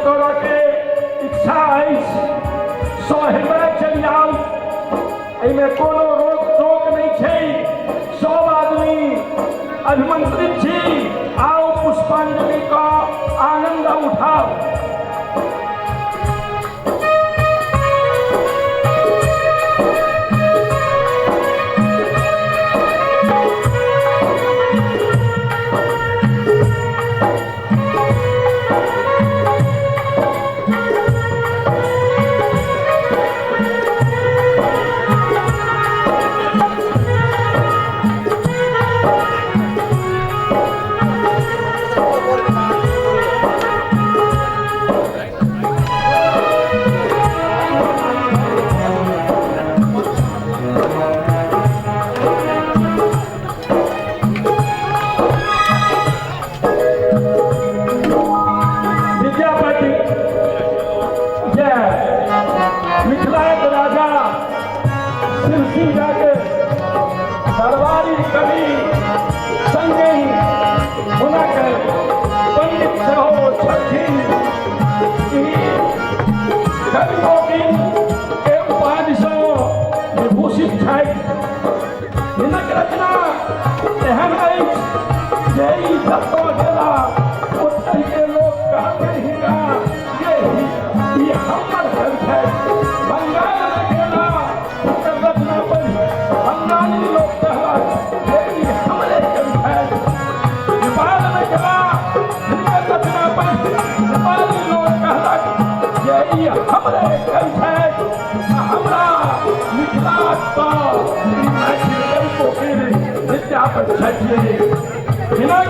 करऽ के इच्छा अछि सहृदय चलि जाउ, एहिमे कोनो रोक टोक नहीं छै, सब आदमी अभिमंत्रित छी, आओ पुष्पांजलि का आनंद उठाओ। दरबारी कवि संगे हुनक पंडित सेहो छथिन, कवियों के उपाधि सँ विभूषित छथि। हिनक रचना एहन अछि जे ई जतऽ गेला ओतहि के लोक कहते हिनका जे ई हमर घर छथि। बंगाल में गेला ओकर रचना पढ़ि बंगाली लोक कहलक जे ई हमरे घर छथि। नेपाल में गेला हिनकर रचना पढ़ि नेपाली लोक कहलक जे ई हमरे घर छथि। हमरा मिथिलाक तऽ ई मैथिल कवियों के विद्यापति छथि। हिनक